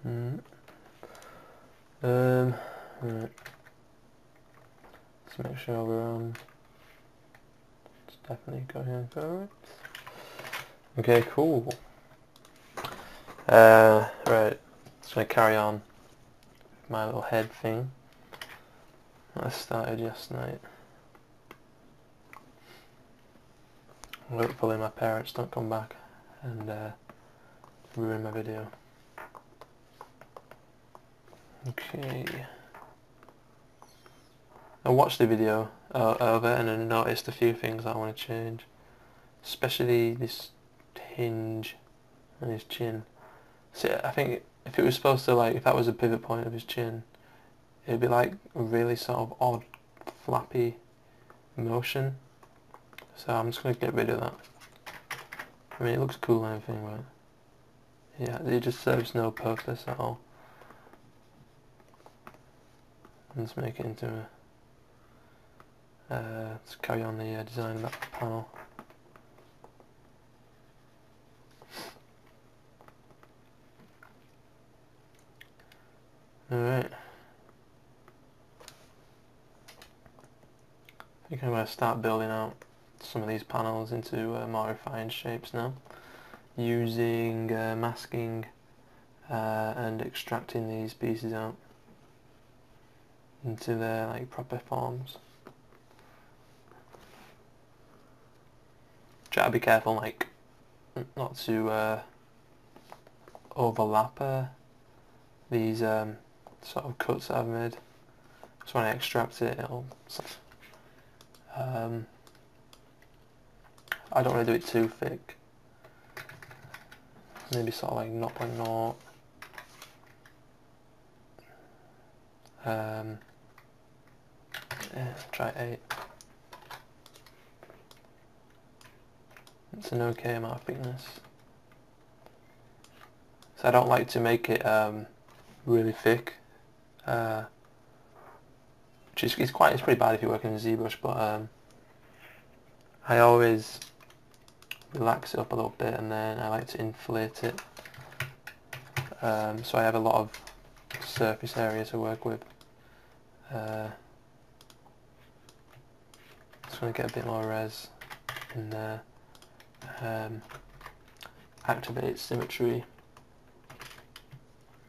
Right. Let's make sure we're on. It's definitely going forward. Okay, cool. Right. Just gonna carry on with my little head thing that I started yesterday. Hopefully my parents don't come back and ruin my video. Okay. I watched the video of it and I noticed a few things that I want to change. Especially this hinge on his chin. See, I think if it was supposed to, like, if that was a pivot point of his chin, it'd be like a really sort of odd, flappy motion. So I'm just going to get rid of that. I mean, it looks cool and everything, but yeah, it just serves no purpose at all. Let's make it into a... let's carry on the design of that panel. Alright. I think I'm going to start building out some of these panels into more refined shapes now, using masking and extracting these pieces out into their like proper forms. Try to be careful, like, not to overlap these sort of cuts that I've made. So when I extract it, it'll... I don't want to do it too thick. Maybe sort of like 0.0. Yeah, try 8. It's an okay amount of thickness. So I don't like to make it really thick, which is it's pretty bad if you're working in Zbrush, but I always relax it up a little bit and then I like to inflate it, so I have a lot of surface area to work with. Just going to get a bit more res in there, activate symmetry,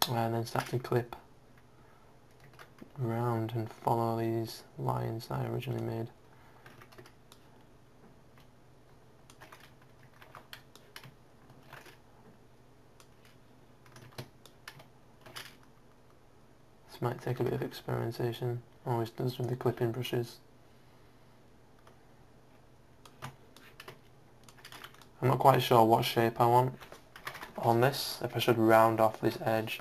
and then start to clip around and follow these lines that I originally made. This might take a bit of experimentation, always does with the clipping brushes. I'm not quite sure what shape I want on this, if I should round off this edge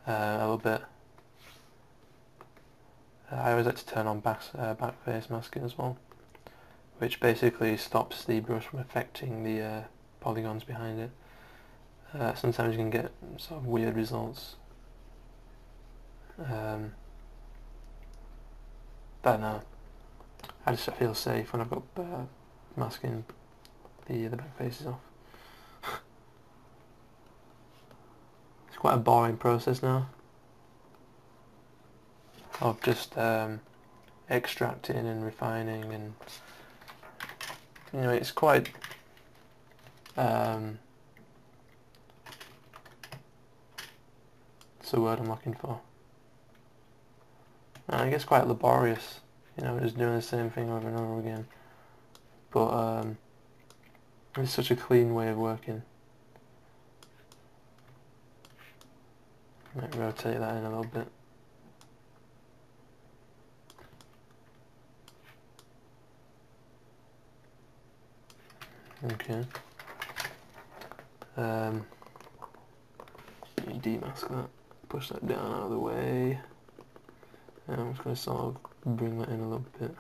a little bit. I always like to turn on back face masking as well, which basically stops the brush from affecting the polygons behind it. Sometimes you can get sort of weird results. I don't know. I just feel safe when I've got masking the back faces off. It's quite a boring process now of just extracting and refining, and you know, it's quite what's the word I'm looking for? I guess quite laborious, you know, just doing the same thing over and over again. But it's such a clean way of working. Might rotate that in a little bit. Okay. You demask that, push that down out of the way. And I'm just going to sort of bring that in a little bit.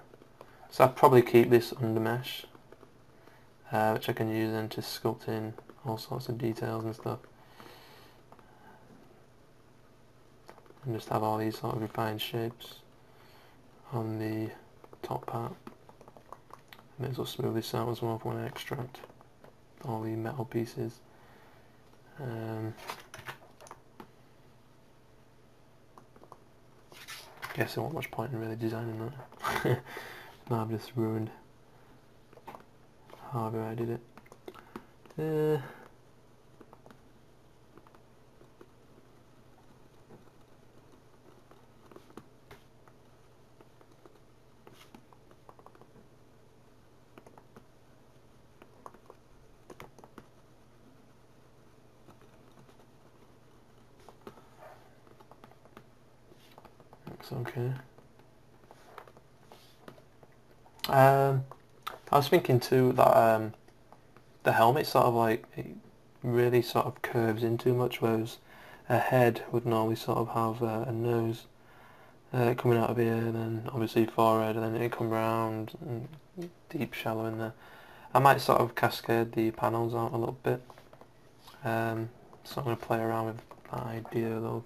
So I'll probably keep this under mesh, which I can use then to sculpt in all sorts of details and stuff. And just have all these sort of refined shapes on the top part. I may as well smooth this out as well for when I extract all the metal pieces. guess there wasn't much point in really designing that. Now I've just ruined however I did it. Looks okay. I was thinking too that the helmet sort of like it really sort of curves in too much, whereas a head would normally sort of have a nose coming out of here, and then obviously forehead, and then it come round and deep shallow in there. I might sort of cascade the panels out a little bit. So I'm going to play around with that idea a little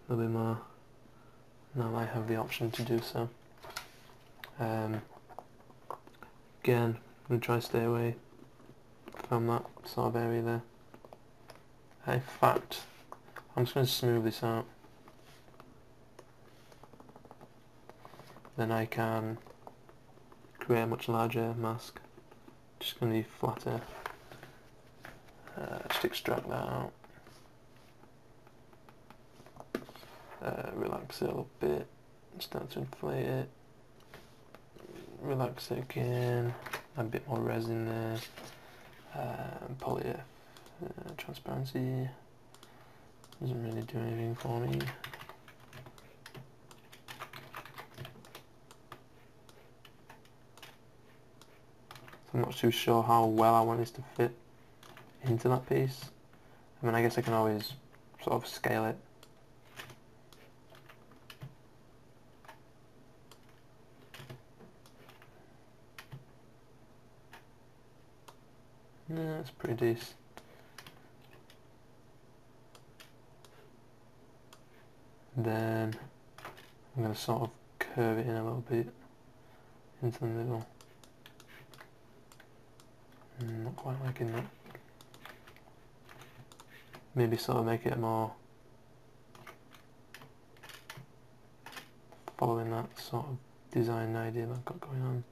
bit more. Now I have the option to do so. Again, I'm going to try to stay away from that sort of area there. In fact, I'm just going to smooth this out. Then I can create a much larger mask. Just going to be flatter. Just extract that out. Relax it a little bit. Start to inflate it. Relax it again. A bit more resin there. Poly transparency. Doesn't really do anything for me. I'm not too sure how well I want this to fit into that piece. I mean, I guess I can always sort of scale it. Yeah, that's pretty decent. Then I'm going to sort of curve it in a little bit into the middle. Not quite liking that. Maybe sort of make it more following that sort of design idea that I've got going on.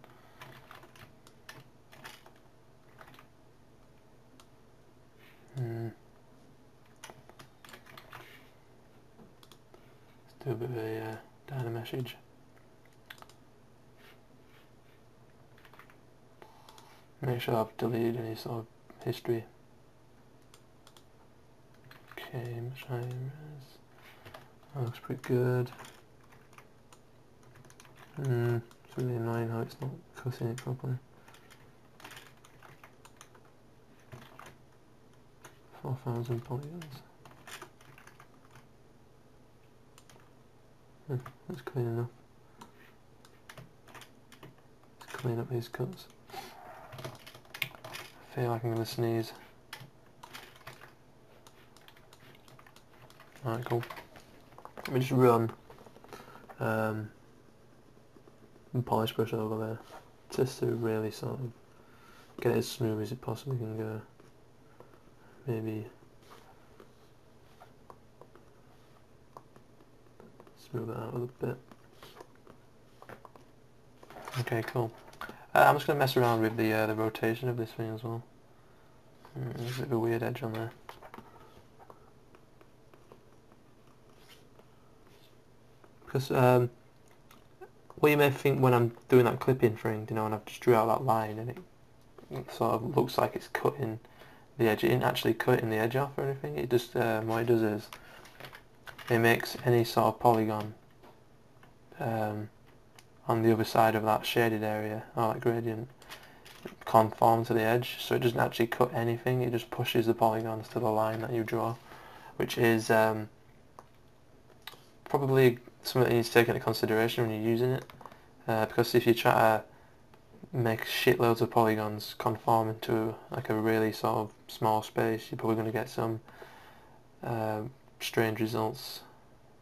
Let's do a bit of a dynameshage. Make sure I've deleted any sort of history. Okay, much higher res. That looks pretty good. It's really annoying how it's not cutting it properly. 4,000 polygons. That's clean enough. Let's clean up these cuts. I feel like I'm going to sneeze. Alright, cool. Let me just run polish brush over there, just to really sort of get it as smooth as it possibly can go. Maybe smooth it out a little bit. Okay, cool. I'm just going to mess around with the rotation of this thing as well. There's a bit of a weird edge on there. Because what you may think when I'm doing that clipping thing, you know, and I've just drew out that line and it sort of looks like it's cutting the edge. It isn't actually cutting the edge off or anything. It just what it does is it makes any sort of polygon on the other side of that shaded area, or that gradient, conform to the edge, so it doesn't actually cut anything. It just pushes the polygons to the line that you draw, which is probably something that you need to take into consideration when you're using it, because if you try to make shitloads of polygons conform into like a really sort of small space, you're probably going to get some strange results,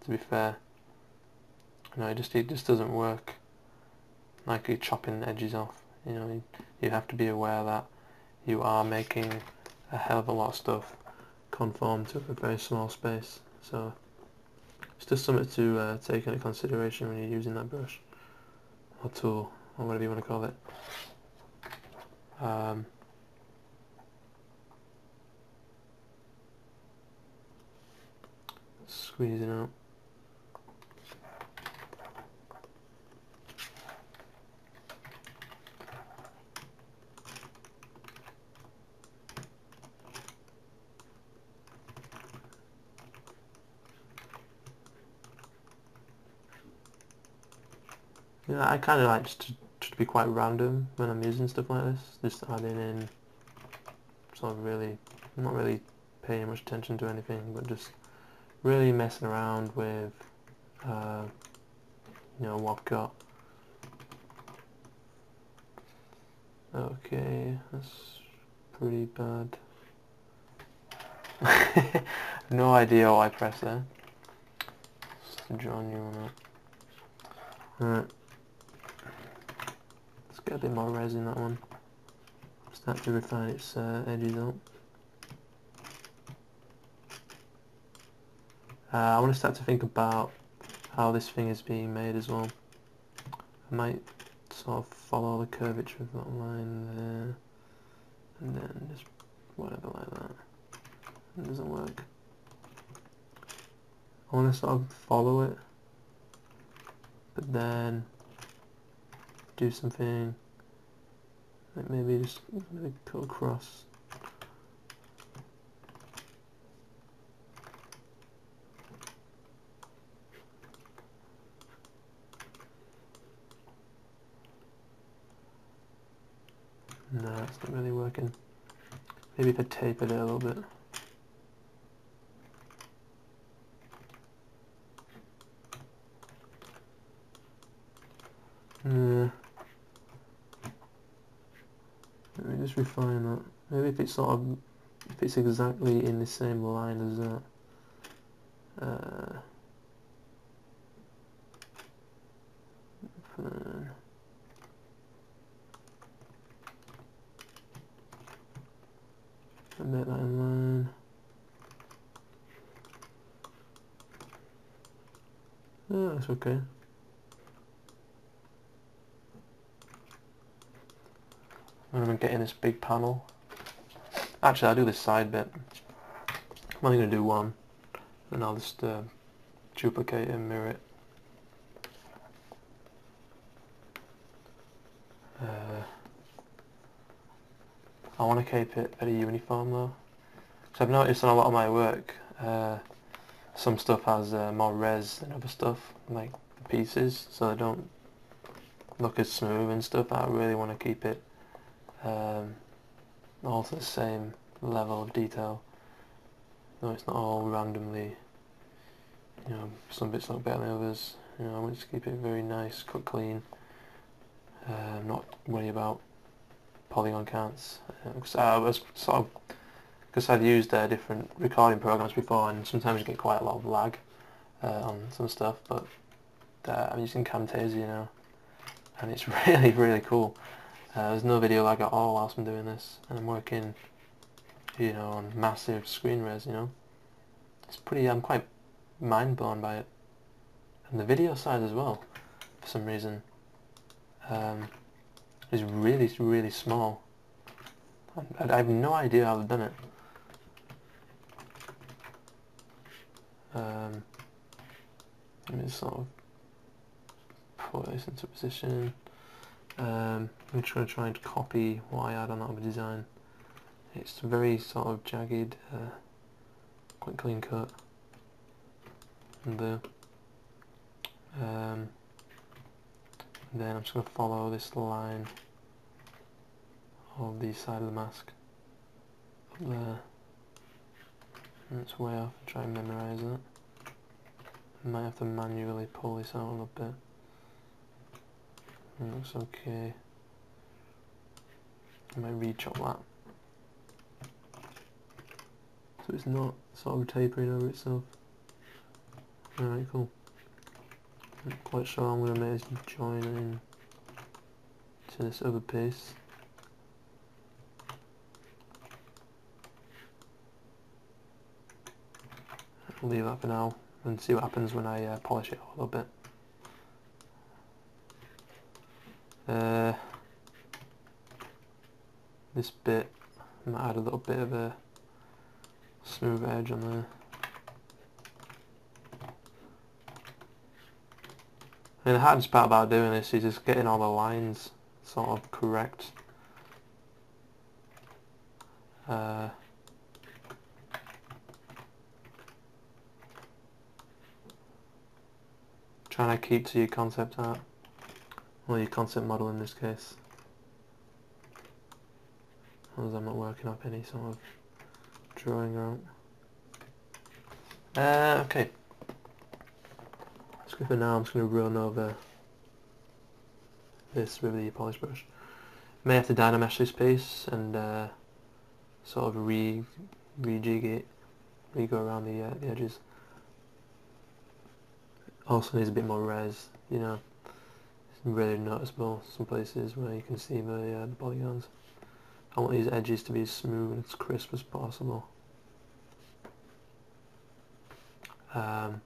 to be fair. You know, it just doesn't work like you're chopping edges off. You know, you have to be aware that you are making a hell of a lot of stuff conform to a very small space. So It's just something to take into consideration when you're using that brush or tool or whatever you want to call it. Squeezing out. Yeah, I kind of like to be quite random when I'm using stuff like this, just adding in sort of really, not really paying much attention to anything, but just really messing around with you know, what I've got. Okay, that's pretty bad. No idea what I pressed there. Just draw a new one up. Alright. Let's get a bit more res in that one. Start to refine its edges out. I want to start to think about how this thing is being made as well. I might sort of follow the curvature of that line there, and then just whatever like that. It doesn't work. I want to sort of follow it, but then do something like maybe just maybe cut across. No, it's not really working. Maybe if I tapered it a little bit. Yeah. Let me just refine that. Maybe if it's sort of, if it's exactly in the same line as that. Fine. Make that in line. Yeah, that's okay. And I'm getting this big panel. Actually, I'll do this side bit. I'm only going to do one, and I'll just duplicate and mirror it. I want to keep it very uniform though. So I've noticed on a lot of my work, some stuff has more res than other stuff, like pieces, so they don't look as smooth and stuff. I really want to keep it all to the same level of detail. No, it's not all randomly, you know, some bits look better than others. You know, I want to keep it very nice, cut clean. Not worry about polygon counts. Because I was sort of, because I've used different recording programs before, and sometimes you get quite a lot of lag on some stuff. But I'm using Camtasia now, and it's really, really cool. There's no video lag at all whilst I'm doing this, and I'm working, you know, on massive screen res. You know, it's pretty. I'm quite mind blown by it, and the video side as well. For some reason, is really, really small. I have no idea how I've done it. Let me sort of put this into position. I'm going to try and copy what I had on that other design. It's very sort of jagged, quite clean cut. And then I'm just going to follow this line of the side of the mask up there. And it's way off. Try and memorise that. I might have to manually pull this out a little bit. It looks okay. I might re-chop that, so it's not sort of tapering over itself. Alright, cool. I'm not quite sure I'm going to make this join in to this other piece. I'll leave that for now. and see what happens when I polish it a little bit. This bit, I might add a little bit of a smooth edge on there. And the hardest part about doing this is just getting all the lines sort of correct. Trying to keep to your concept art, or your concept model in this case, as I'm not working up any sort of drawing out. Okay. So for now I'm just going to run over this with the polish brush. May have to dynamesh this piece and sort of rejig it, re-go around the edges. Also needs a bit more res, you know. It's really noticeable some places where you can see the polygons. I want these edges to be as smooth and as crisp as possible. But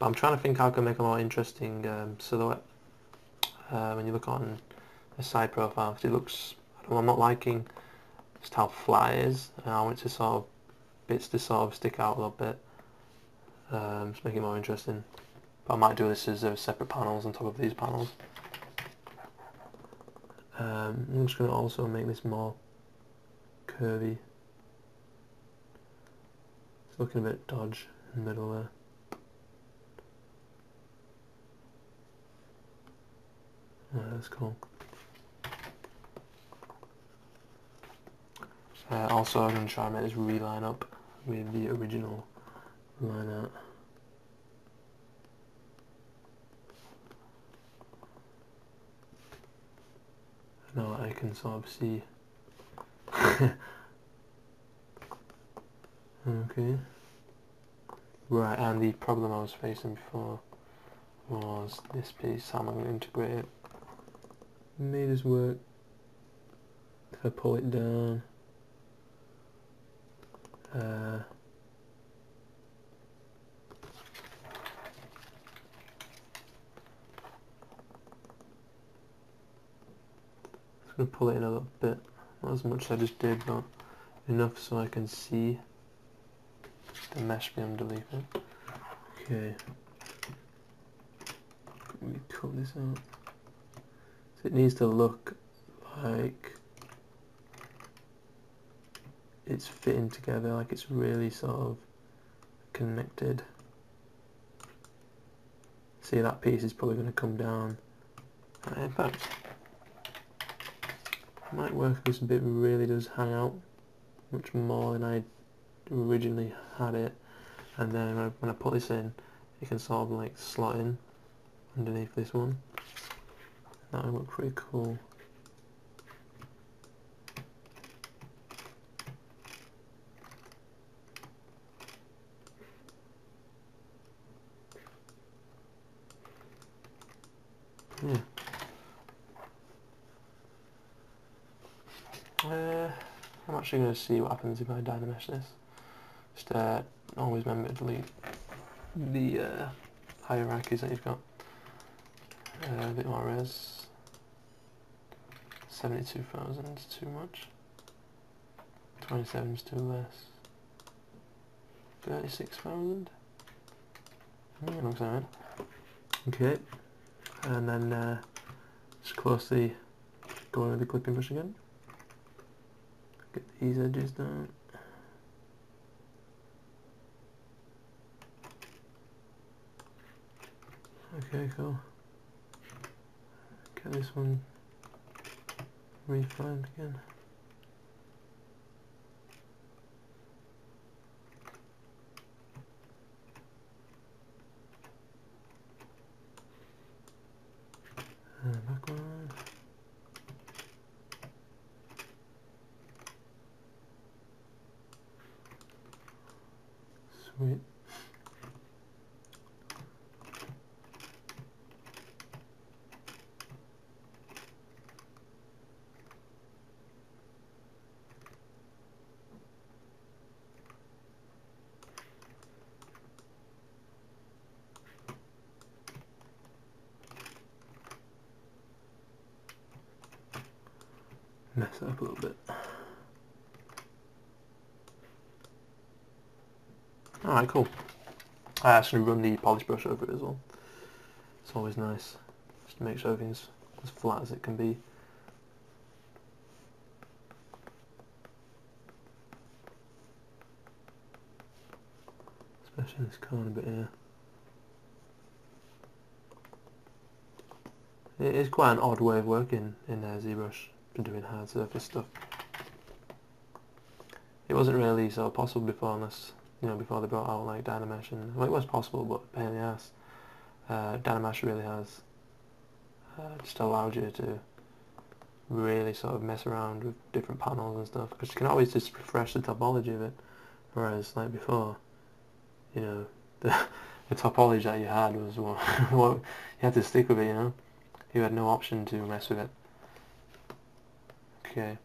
I'm trying to think how I can make a more interesting silhouette when you look on a side profile, because it looks, I don't know, I'm not liking just how flat it is, and I want it to sort of, bits to sort of stick out a little bit, just make it more interesting. But I might do this as separate panels on top of these panels. I'm just going to also make this more curvy. It's looking a bit dodge in the middle there. That's cool. Also I'm going to try and make this reline up with the original line art. Now I can sort of see. Okay. Right, and the problem I was facing before was this piece, how am I going to integrate it? May this work if I pull it down. I'm going to pull it in a little bit, not as much as I just did, but enough so I can see the mesh be underneath it. Okay, let me cut this out. So it needs to look like it's fitting together, like it's really sort of connected. See, that piece is probably going to come down. In fact, it might work if this bit really does hang out much more than I originally had it, and then when I put this in, it can sort of like slot in underneath this one. That would look pretty cool. Yeah. I'm actually going to see what happens if I dynamesh this. Just always remember to delete the hierarchies that you've got. A bit more res. 72,000 is too much. 27 is too less. 36,000. Looks alright. Okay, and then just closely go over the clipping brush again. Get these edges down. Okay, cool. Get this one refined again. And back one. Sweet. mess it up a little bit. Alright, cool. I actually run the polish brush over it as well. It's always nice, just to make sure everything's as flat as it can be. Especially this corner bit here. It is quite an odd way of working in Zbrush, for doing hard surface stuff. It wasn't really so possible before, unless, you know, before they brought out like dynamesh, and well, it was possible, but a pain in the ass. Dynamesh really has just allowed you to really sort of mess around with different panels and stuff, because you can always just refresh the topology of it, whereas like before, you know, the topology that you had was what you had to stick with it, you know. You had no option to mess with it. Okay.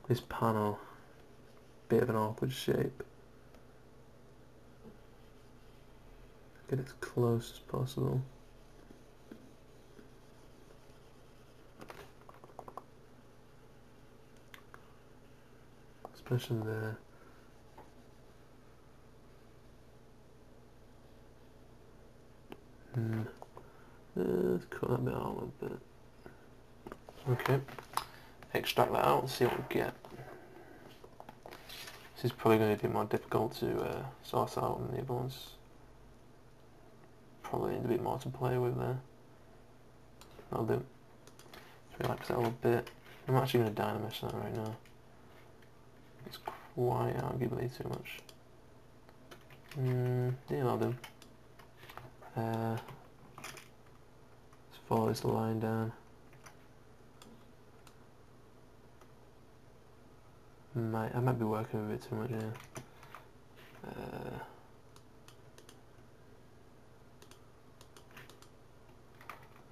This panel, bit of an awkward shape. Get as close as possible. Especially there. Let's cut that bit out a little bit. Okay. Extract that out and see what we get. This is probably going to be a bit more difficult to source out than the other ones. Probably need a bit more to play with there. That'll do. Let's relax that a little bit. I'm actually going to dynamesh that right now. It's quite arguably too much. Yeah, that'll do. Let's follow this line down. I might be working with it too much, yeah.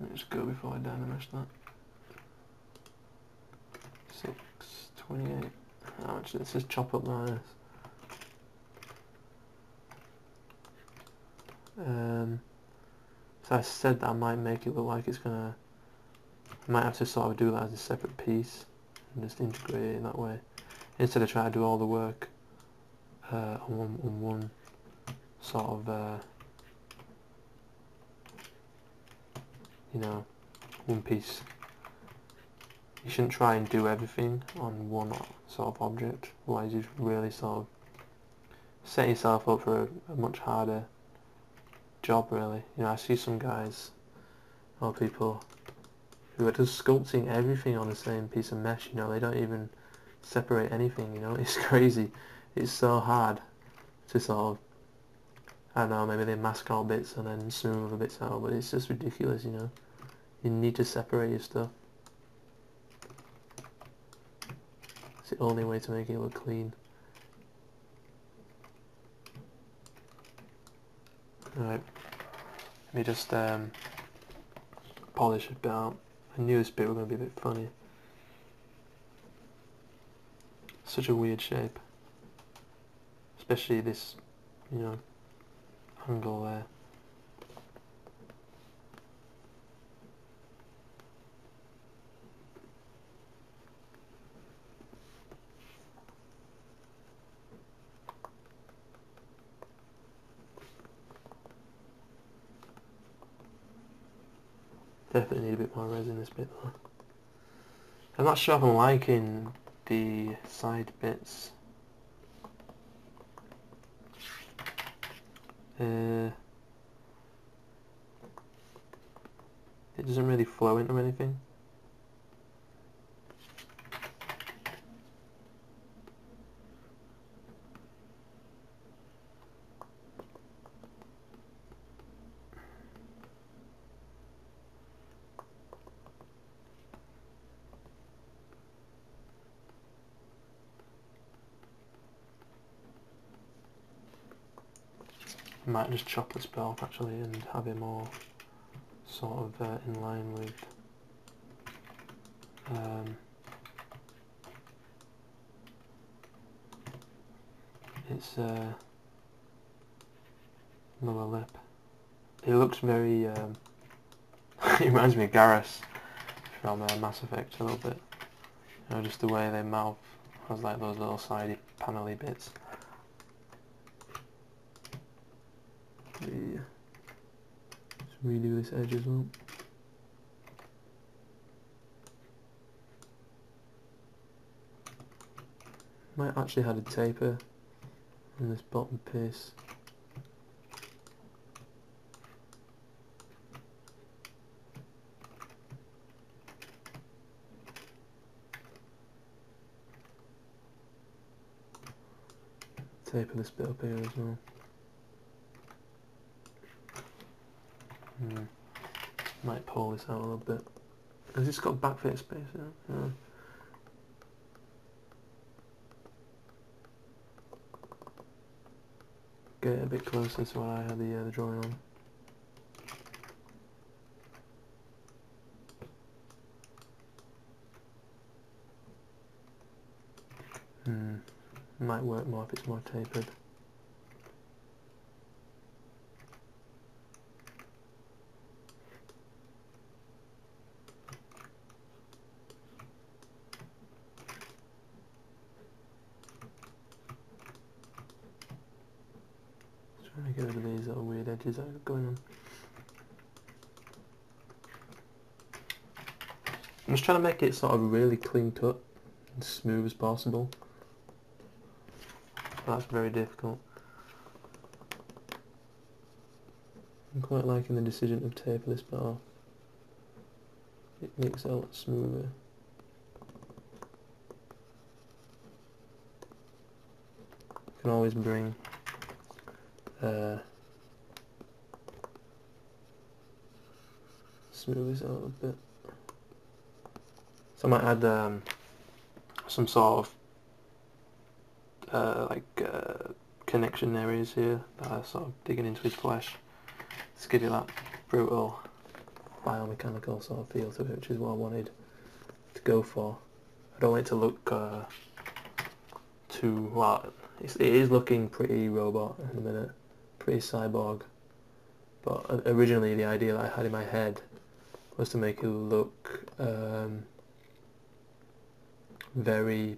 Let me just go before I dynamesh that. 628. Oh, actually, let's just chop up like this. So I said that I might make it look like it's gonna. I might have to sort of do that as a separate piece and just integrate it in that way, instead of trying to do all the work on one sort of you know, one piece. You shouldn't try and do everything on one sort of object, otherwise you really sort of set yourself up for a much harder job, really. You know, I see some guys or people who are just sculpting everything on the same piece of mesh, you know, they don't even separate anything, you know. It's crazy. It's so hard to sort of, I don't know, maybe they mask out bits and then smooth the bits out, but it's just ridiculous, you know. You need to separate your stuff. It's the only way to make it look clean. Alright, let me just polish a bit out. I knew this bit was going to be a bit funny. Such a weird shape. Especially this, you know, angle there. Definitely need a bit more resin in this bit though. I'm not sure if I'm liking the side bits. It doesn't really flow into anything. I might just chop this bit off actually and have it more sort of in line with its lower lip. It looks very it reminds me of Garrus from Mass Effect a little bit. You know, just the way their mouth has like those little sidey panely bits. Yeah. Just redo this edge as well. Might actually have a taper on this bottom piece. Taper this bit up here as well. Might pull this out a little bit. Has this got backfit space? Yeah. Get it a bit closer to what I had the drawing on. Might work more if it's more tapered. Trying to get rid of these little weird edges that are going on. I'm just trying to make it sort of really clean cut and smooth as possible. That's very difficult. I'm quite liking the decision to taper this bit off. It makes it a lot smoother. You can always bring smooth this out a bit. So I might add some sort of connection areas here that are sort of digging into his flesh. Just give it that brutal biomechanical sort of feel to it, which is what I wanted to go for. I don't want it to look too, well, it is looking pretty robot in a minute, pretty cyborg, but originally the idea that I had in my head was to make it look very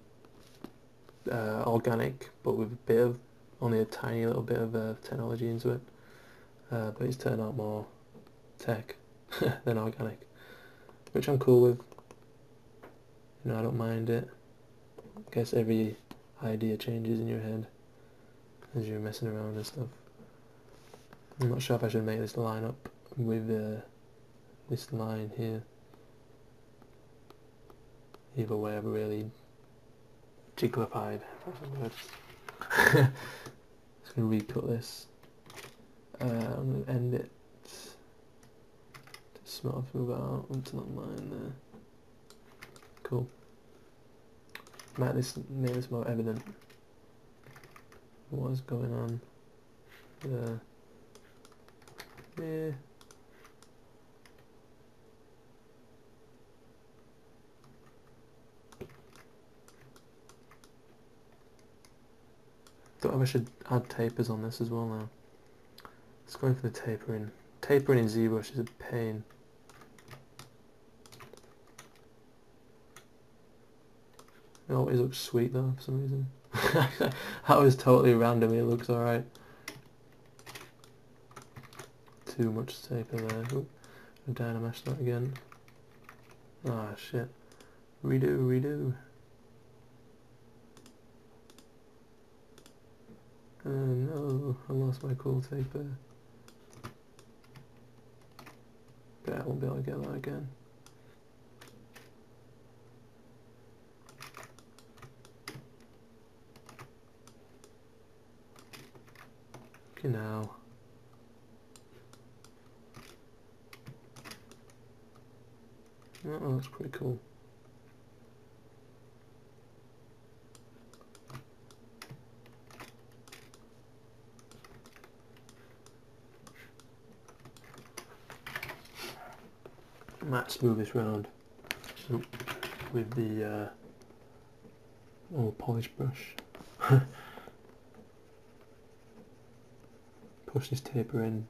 organic, but with a bit of, only a tiny little bit of technology into it, but it's turned out more tech than organic, which I'm cool with. You know, I don't mind it. I guess every idea changes in your head as you're messing around and stuff. I'm not sure if I should make this line up with this line here. Either way, I've really jigglypied, if that's a word. Just going to recut this. I'm going to end it to smooth it out onto that line there. Cool. Make this more evident. What is going on there? Yeah. Don't know if I should add tapers on this as well now. Let's go in for the tapering. Tapering in Zbrush is a pain. It always looks sweet though for some reason. That was totally random, it looks alright. Too much taper there. Oop. Dynamesh that again. Ah shit. Redo. Oh no, I lost my cool taper. Bet I won't be able to get that again. Okay now. Oh, that's pretty cool. Might smooth this round with the old polish brush. Push this taper in.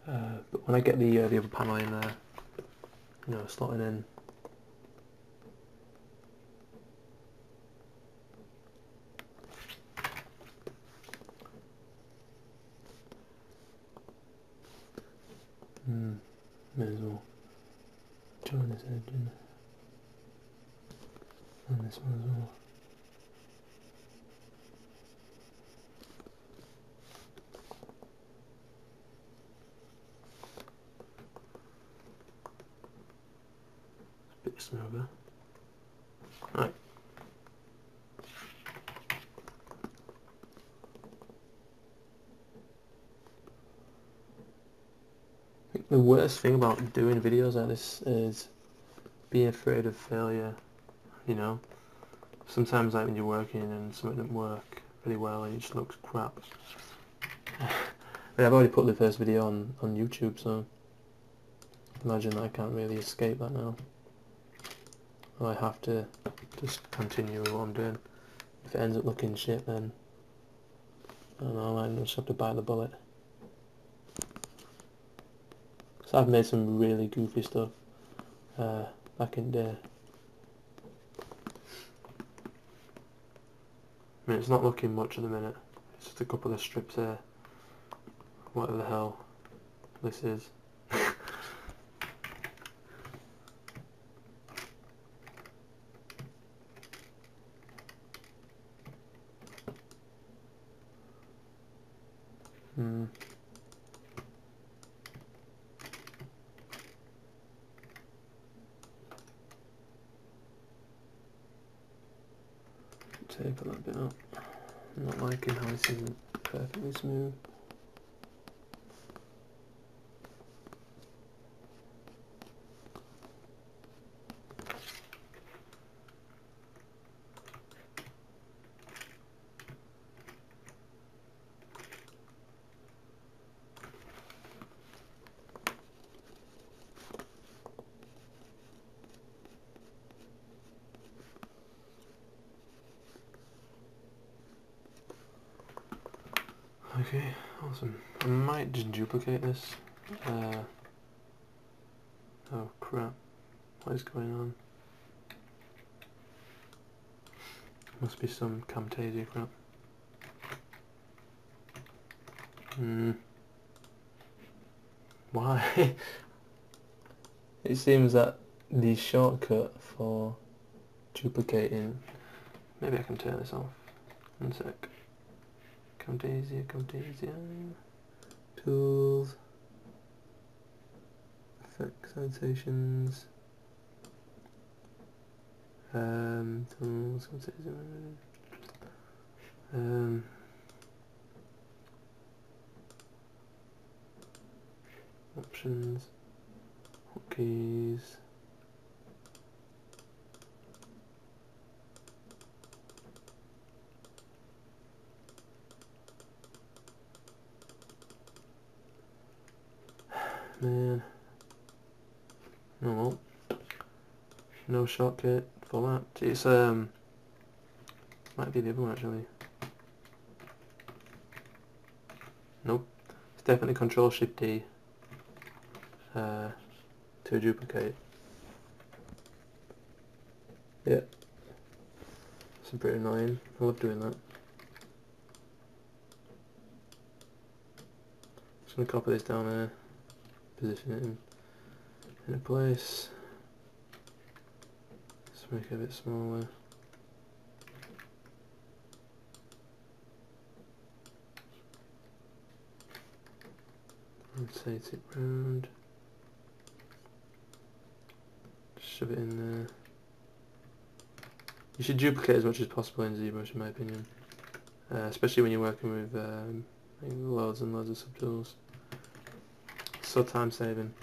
But when I get the other panel in there, you know, slotting in. May as well join this edge in. And this one as well. It's a bit smoother. Right. I think the worst thing about doing videos like this is being afraid of failure, you know. Sometimes like when you're working and something doesn't work really well and it just looks crap. But I've already put the first video on YouTube, so imagine I can't really escape that now. Well, I have to just continue with what I'm doing. If it ends up looking shit, then I don't know, I just have to bite the bullet. So I've made some really goofy stuff back in the day. I mean, it's not looking much at the minute. It's just a couple of strips there. Whatever the hell this is. Tape a little bit up. I'm not liking how this isn't perfectly smooth. Okay, awesome. I might just duplicate this. Oh crap, what is going on? Must be some Camtasia crap. Why? It seems that the shortcut for duplicating... Maybe I can turn this off. One sec. Camtasia, tools, effects, annotations, tools, options, hotkeys. Man, no, no shortcut for that. It's might be the other one actually. Nope, it's definitely Control Shift D to duplicate. Yeah, it's pretty annoying. I love doing that. Just gonna copy this down there. Position it in a place. Let's make it a bit smaller. Rotate it round. Shove it in there. You should duplicate as much as possible in Zbrush, in my opinion. Especially when you're working with loads and loads of subtools. So time saving.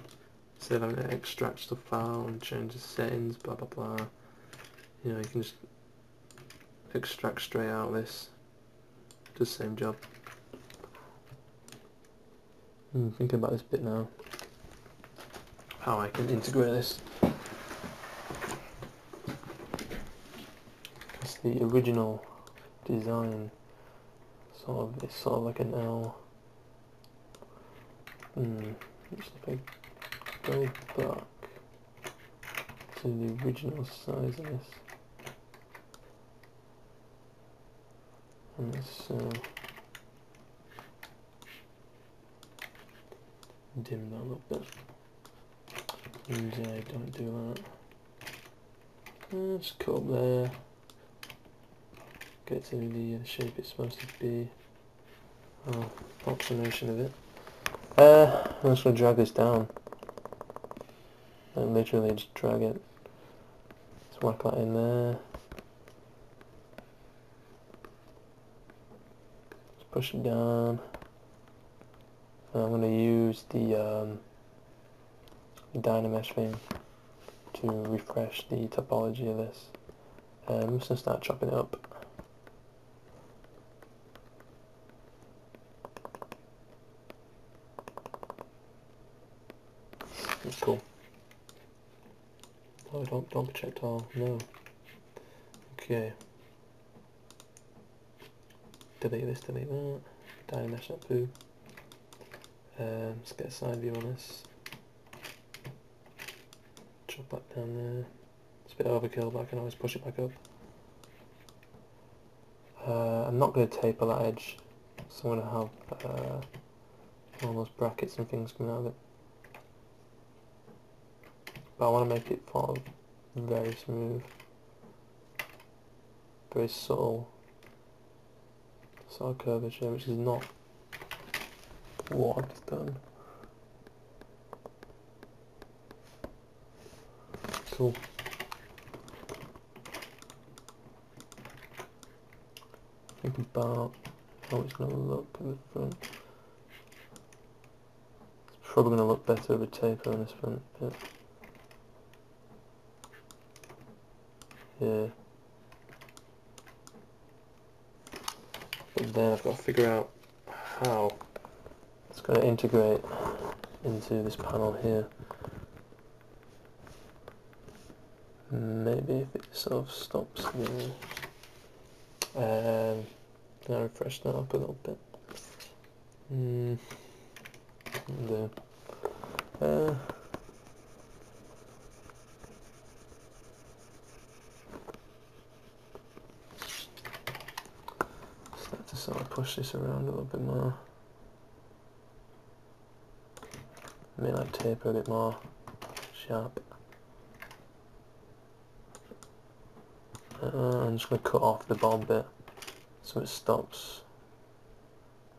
Instead of having to extract stuff out and change the settings, blah blah blah. You know, you can just extract straight out of this. Does the same job. I'm thinking about this bit now. How I can integrate this. Because the original design it's sort of like an L. Just if I go back to the original size of this, and so dim that a little bit, and don't do that. Just cut up there, get to the shape it's supposed to be, approximation of it. I'm just going to drag this down, and literally just drag it, just whack that in there, just push it down, and I'm going to use the dynamesh thing to refresh the topology of this. I'm just going to start chopping it up. That's cool. Oh, don't projectile, no. Okay. Delete this, delete that. Dynamesh that poo. Let's get a side view on this. Chop that down there. It's a bit overkill, but I can always push it back up. I'm not going to taper that edge, so I'm going to have all those brackets and things coming out of it. But I want to make it sort of very smooth, very subtle sort of curvature, which is not what I've done. Cool. Think about how it's going to look at the front. It's probably going to look better with a taper on this front bit. Yeah. But then I've got to figure out how it's going to integrate into this panel here. Maybe if it sort of stops there. Can I refresh that up a little bit? There. Start to sort of push this around a little bit more. Maybe like taper a bit more sharp. I'm just going to cut off the bottom bit so it stops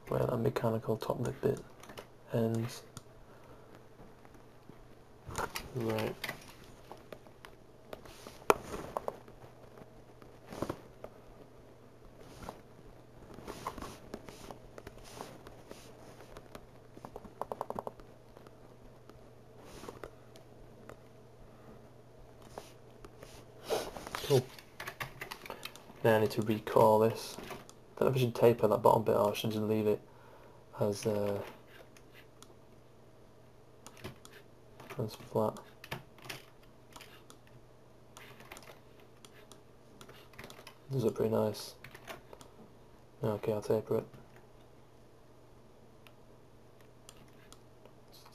where that mechanical top lip bit ends. Right. Cool. Now I need to recut all this. I don't know if I should taper that bottom bit or I should just leave it as flat. These are pretty nice. Okay, I'll taper it.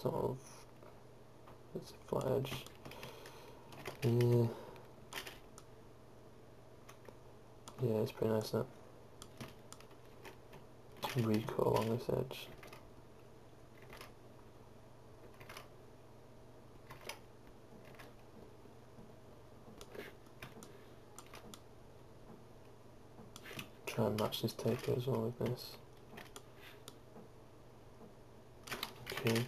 Sort of, it's a flat edge. Yeah, it's pretty nice now. Recut along this edge. Try and match this taper as well with this. Okay. It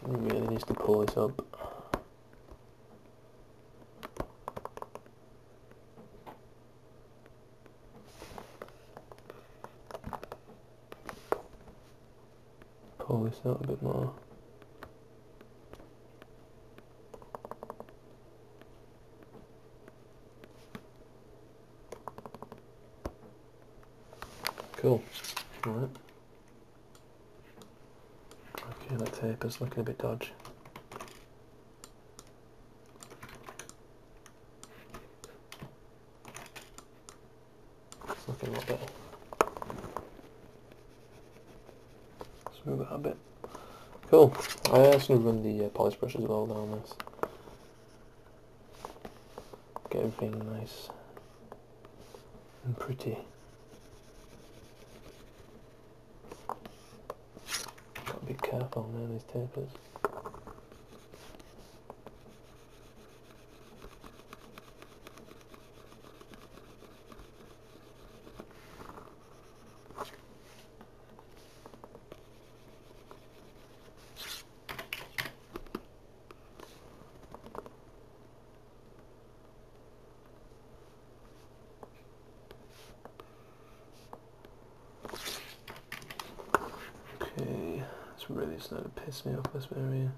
really needs to pull this up. Pull this out a bit more. Cool. Alright. Okay, that taper's looking a bit dodgy. It's looking a lot better. Let's move it a bit. Cool. I just going to run the polish brush as well down this. Get everything nice and pretty. Gotta be careful now, these tapers. Okay, it's really starting to piss me off, this area.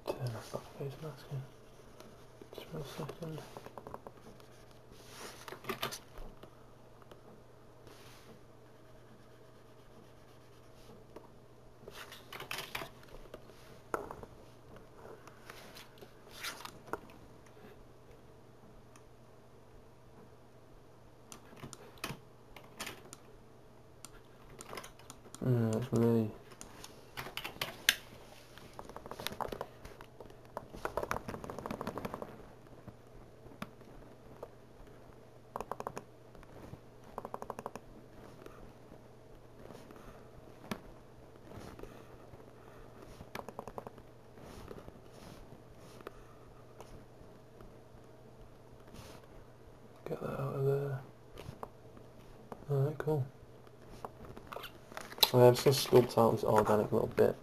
Turn off that face mask in. Just for a second. It's really... Get that out of there. Alright, cool. I'm just going to sculpt out this organic little bit.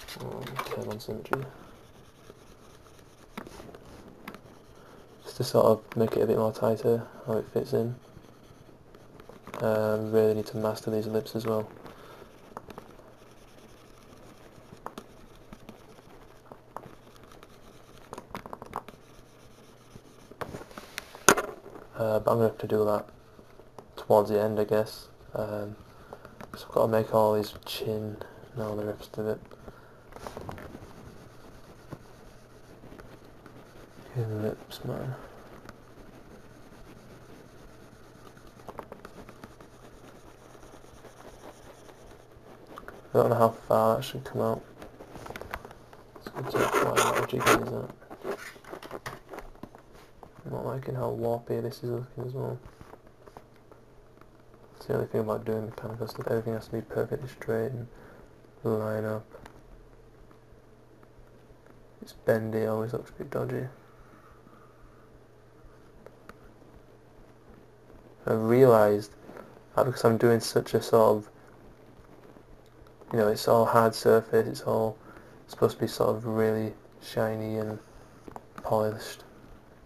Turn on symmetry. Just to sort of make it a bit more tighter, how it fits in. Really need to master these lips as well. But I'm going to have to do that towards the end, I guess. So I've got to make all his chin and all the rest of it. His lips, man. I don't know how far that should come out. It's going to take quite a lot of jigging, isn't it? I'm not liking how warpy this is looking as well. It's the only thing about doing mechanical stuff. Everything has to be perfectly straight and line up. It's bendy, always looks a bit dodgy. I realised that because I'm doing such a sort of, you know, it's all hard surface, it's all supposed to be sort of really shiny and polished.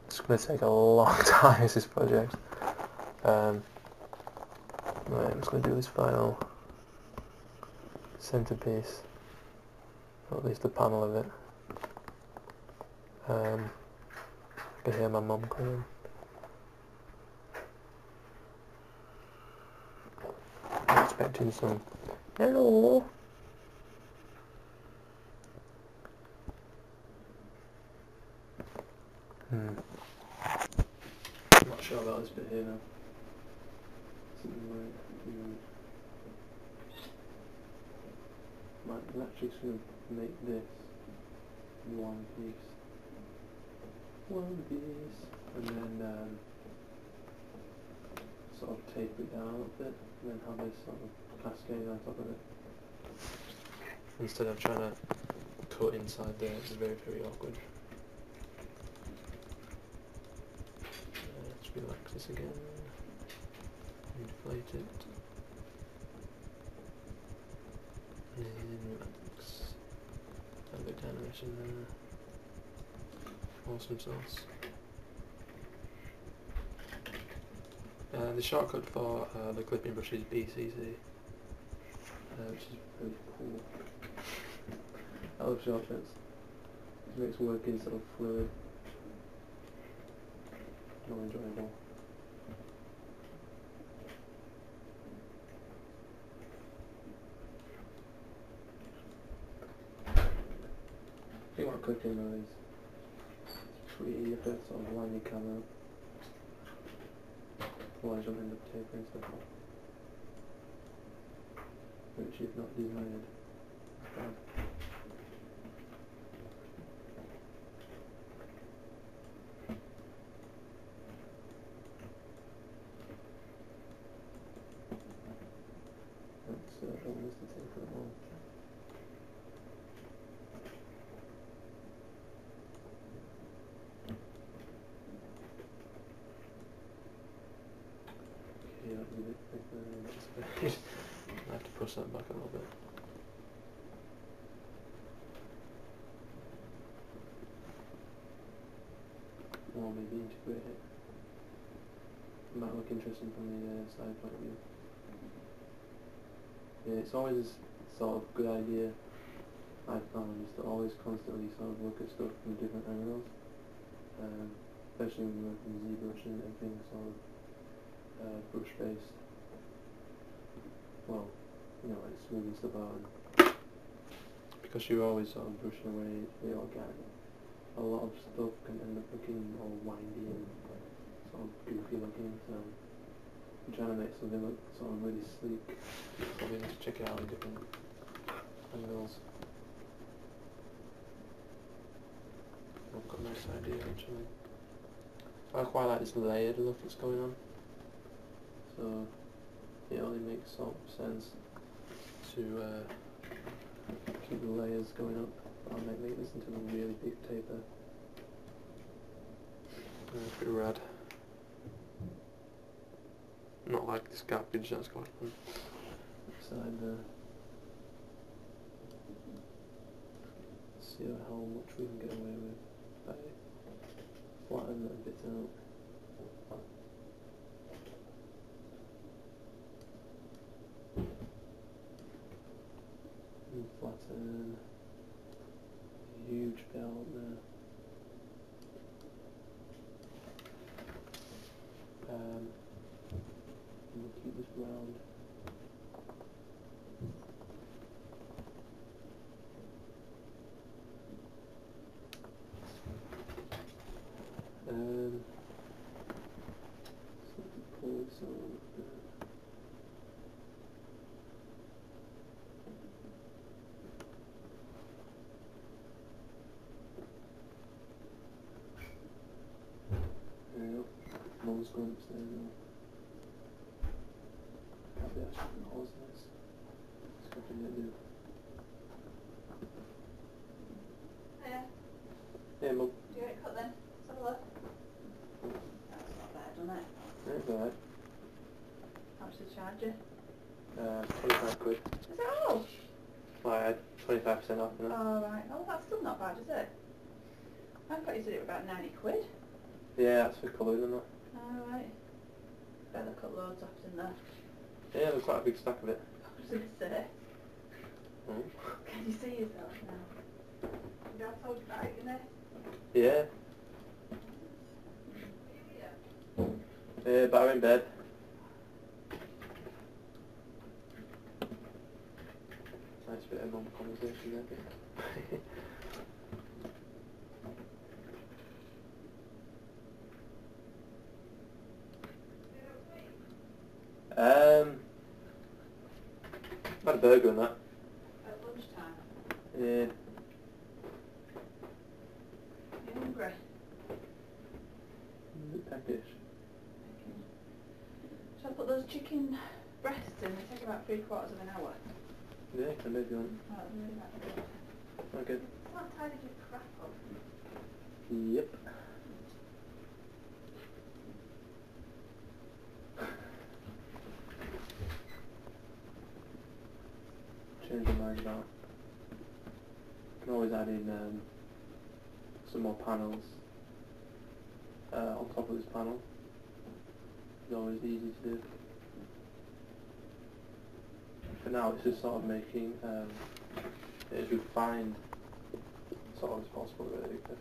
It's going to take a long time, this project. Right, I'm just going to do this final centerpiece, or at least the panel of it. I can hear my mum cleaning. I'm expecting some hello. I'm not sure about this bit here now. Something like, might actually just going to make this one piece, and then sort of tape it down a little bit, and then have this sort of cascade on top of it. Instead of trying to cut inside there, it's very, very awkward. Let's relax this again, inflate it, and relax. Have a bit of dynamesh in there. Awesome sauce. The shortcut for the clipping brush is BCC, which is really cool. I love shortcuts. It makes working sort of fluid. more enjoyable. If you want clicking noise, it's pretty if it's sort of line your camera. Otherwise you'll end up tapering stuff off, which you've not desired. Bad. That's don't miss the tape at all. Okay, that'll be a bit thicker. I have to push that back a little bit. Or maybe integrate it. It might look interesting from the side point of view. Yeah, it's always sort of a good idea, I found, is to always constantly sort of look at stuff from different angles. Especially when you're working with Zbrush and everything sort of brush based. Well, you know, like smoothing stuff out. Because you're always sort of brushing away the organic. A lot of stuff can end up looking all windy and sort of goofy looking, so I'm trying to make something look sort of really sleek, so we need to check it out in different angles. I've got a nice idea actually. I quite like this layered look that's going on, so it only makes sort of sense to keep the layers going up. I'll make this into a really big taper. Pretty rad. Not like this garbage that's got on inside there. See how much we can get away with by flatten that a bit out. And flatten. Huge bit out there. And we'll keep this round. So pull this on. Mum's going upstairs now. Can't be actually in the holes in this. It's got to do. Hiya. Hey Mum. Do you get it cut then? Let's have a look. That's not bad, isn't it? That's alright. How much did they charge you? 25 quid. Is it all? Well, I had 25% off, you know? Oh right. Oh, that's still not bad, is it? I thought you said it was about 90 quid. Yeah, that's for colours, isn't it? Oh right. Better cut loads off, didn't there? Yeah, there's quite a big stack of it. I was going to say. Mm. Can you see yourself now? Your dad told you about it, didn't Yeah. But I'm in bed. Nice bit of mum conversation there. Had a burger and that. At lunchtime. Yeah. You hungry? Peckish. Shall I put those chicken breasts in? They take about 3/4 of an hour. Yeah, can do if you want. Oh, I'd really like to. Okay. It's not tidied your crap up. Yep. Change my mind about. Can always add in some more panels on top of this panel. It's always easy to do. For now, it's just sort of making it as refined sort of as possible, really. Because,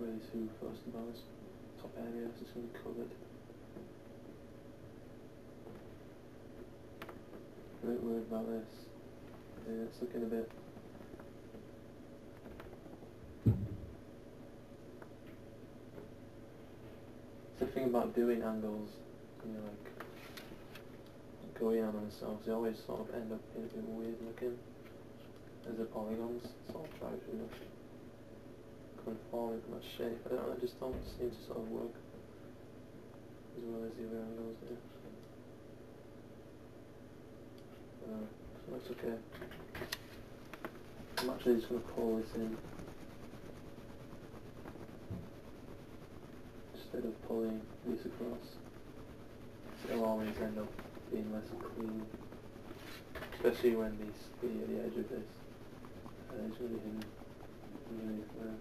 really too fussed about this top area, it's just going to be covered. I'm a bit worried about this. Yeah, it's looking a bit... It's the thing about doing angles, you know, like going on themselves, they always sort of end up being a bit weird looking as the polygons sort of try to conform into that shape. I don't know, they just don't seem to sort of work as well as the other angles do. So that's okay. I'm actually just going to pull this in instead of pulling this across. It'll always end up being less clean, especially when the edge of this is really hidden underneath there.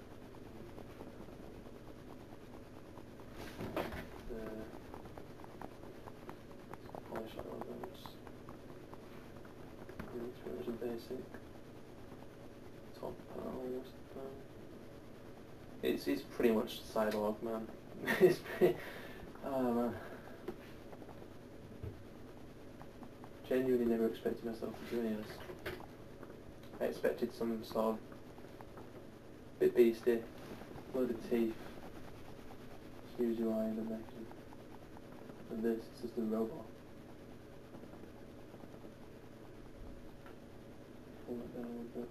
Polish that one down. It's pretty much a basic top panel. It's pretty much Cyborg, man. It's pretty... Oh man. Genuinely never expected myself to do any of this. I expected some sort of bit beastie, load of teeth, huge UI in the neck, and this is just a robot. Pull it down a little bit.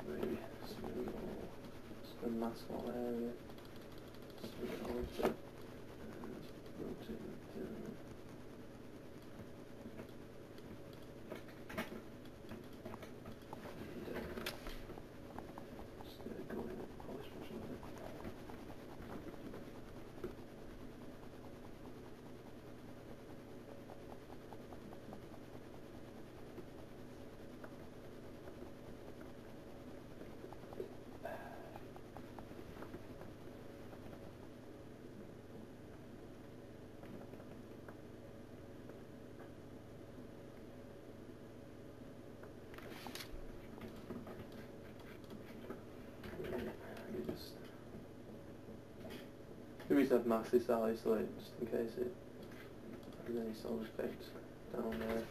Maybe smooth all, just to mask all the area. Smooth it all a bit. And rotate it down. The reason I've masked this out is so just in case it has any sort of effect down there.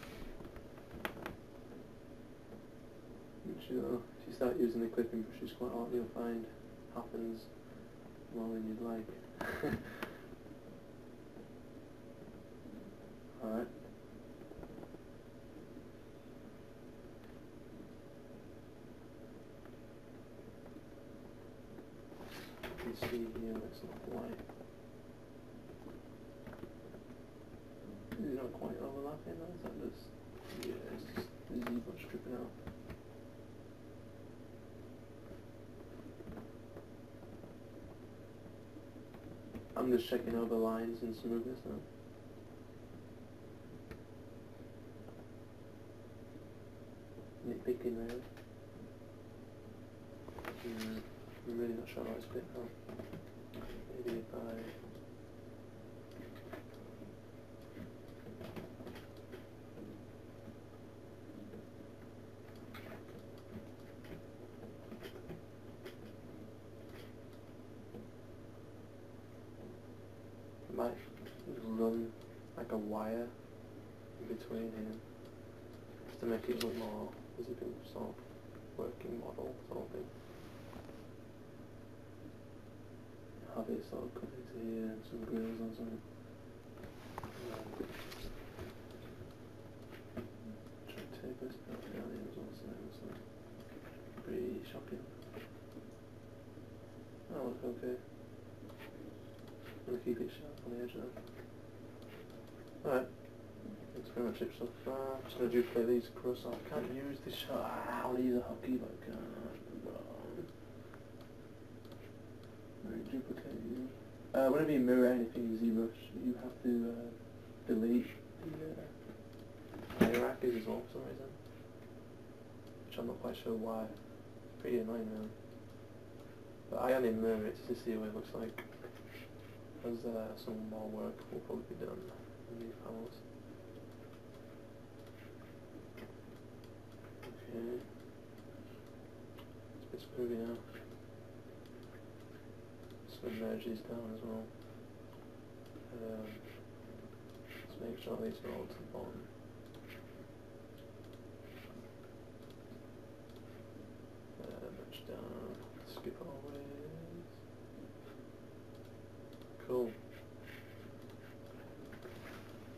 Which, you know, if you start using the clipping brushes quite a lot, you'll find happens more than you'd like. Alright. You can see here it's not quite... It's not quite overlapping, is that just... Yeah, it's just the Zbrush dripping out. I'm just checking over lines and smoothness now. Nitpicking really. I'm really not sure how it's picked up. Maybe if I... might run like a wire in between here just to make it look more as if it was sort of working model sort of thing. Have it sort of cut into here and some grills or something. Try to tape this back down here as well, so it's like pretty shocking. That'll look okay. I'm going to keep it sharp on the edge now. Alright, that's pretty much it so far. I'm just going to duplicate these across. I can't use this shot. I'll use a hotkey, but I can't. Right, duplicate you. Whenever you mirror anything in Zbrush, you have to delete the hierarchies as well for some reason. Which I'm not quite sure why. It's pretty annoying now. But I only mirror it to see what it looks like. As some more work will probably be done in these panels. Okay. It's a bit smoothie now. to merge these down as well. Let's make sure these are all to the bottom. Merge down, skip always. Cool.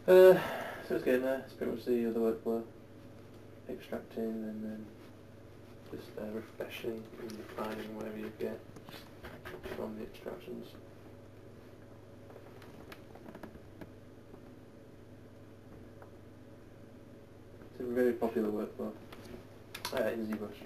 So it's getting there. It's pretty much the other workflow. Extracting and then just refreshing and finding whatever you get from the extractions. It's a very popular workflow in Zbrush.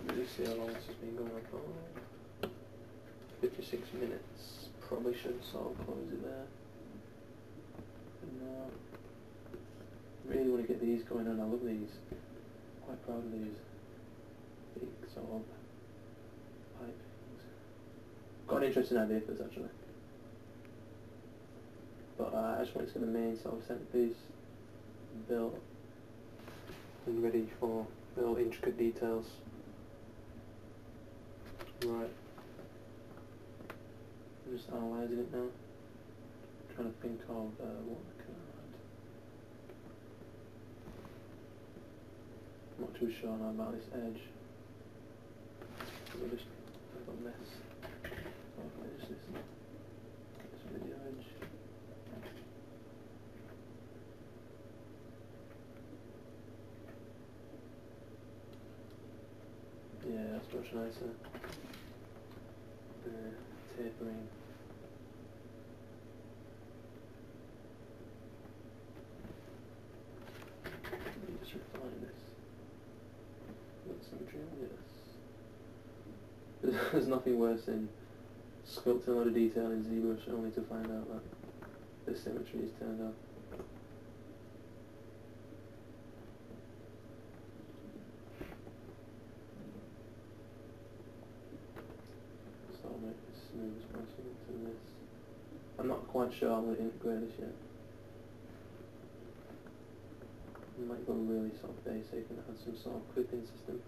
Really see how long this has been going on for. 56 minutes. Probably should sort of close it there. But no. Really want to get these going on. I love these. Quite proud of these. Big sort of pipe things. Got an interesting idea for this actually. But I just want it to get the main sort of centerpiece built and ready for little intricate details. Right. I'm just analysing it now. Trying to think of what I can add. I'm not too sure now about this edge. I've got a mess. Oh, just this video edge. Yeah, that's much nicer. Tapering. Let me just refine this. Got symmetry on this. There's nothing worse than sculpting a lot of detail in Zbrush only to find out that the symmetry is turned off. So I'll make this smooth as possible to this. I'm not quite sure I'm going to integrate this yet. I might go really sort of basic and add some sort of clipping system.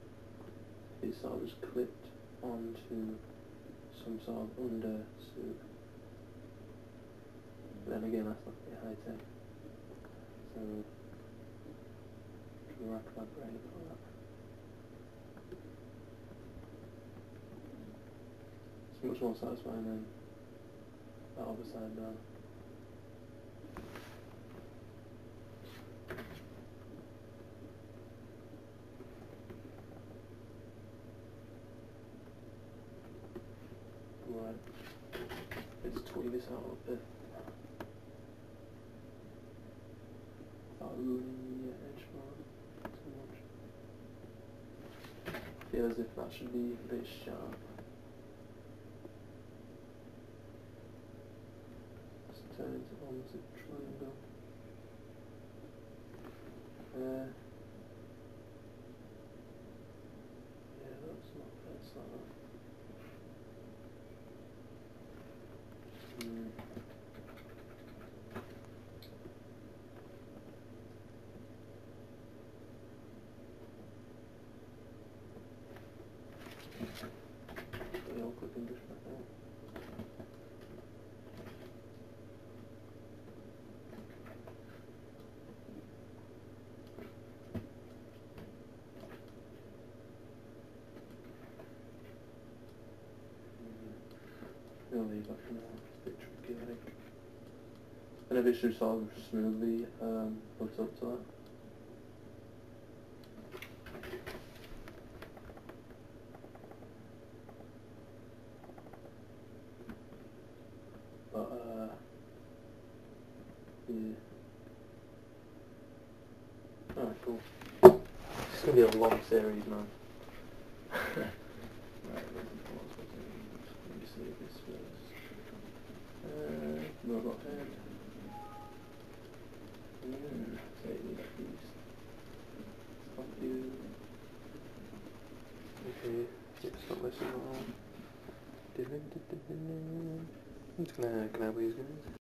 It's sort of just clipped onto some sort of under suit. But then again, that's not very high tech. So, can rack my brain about that. It's much more satisfying than that other side down. Right, let's tweak this out a bit. Ruining the edge mark too much. Feel as if that should be a bit sharp. Let's turn it into almost a triangle. Yeah, that's not bad, it's not that. I'll click English back out. We'll leave that for now. It's a bit tricky, I think. And if it should sort of smoothly hook up to that. But yeah. Alright, cool. It's gonna be a long series, man. Right, let me save this first. Robot head. Save that piece. Stop you. Okay, stop listening. I'm just gonna grab these guys.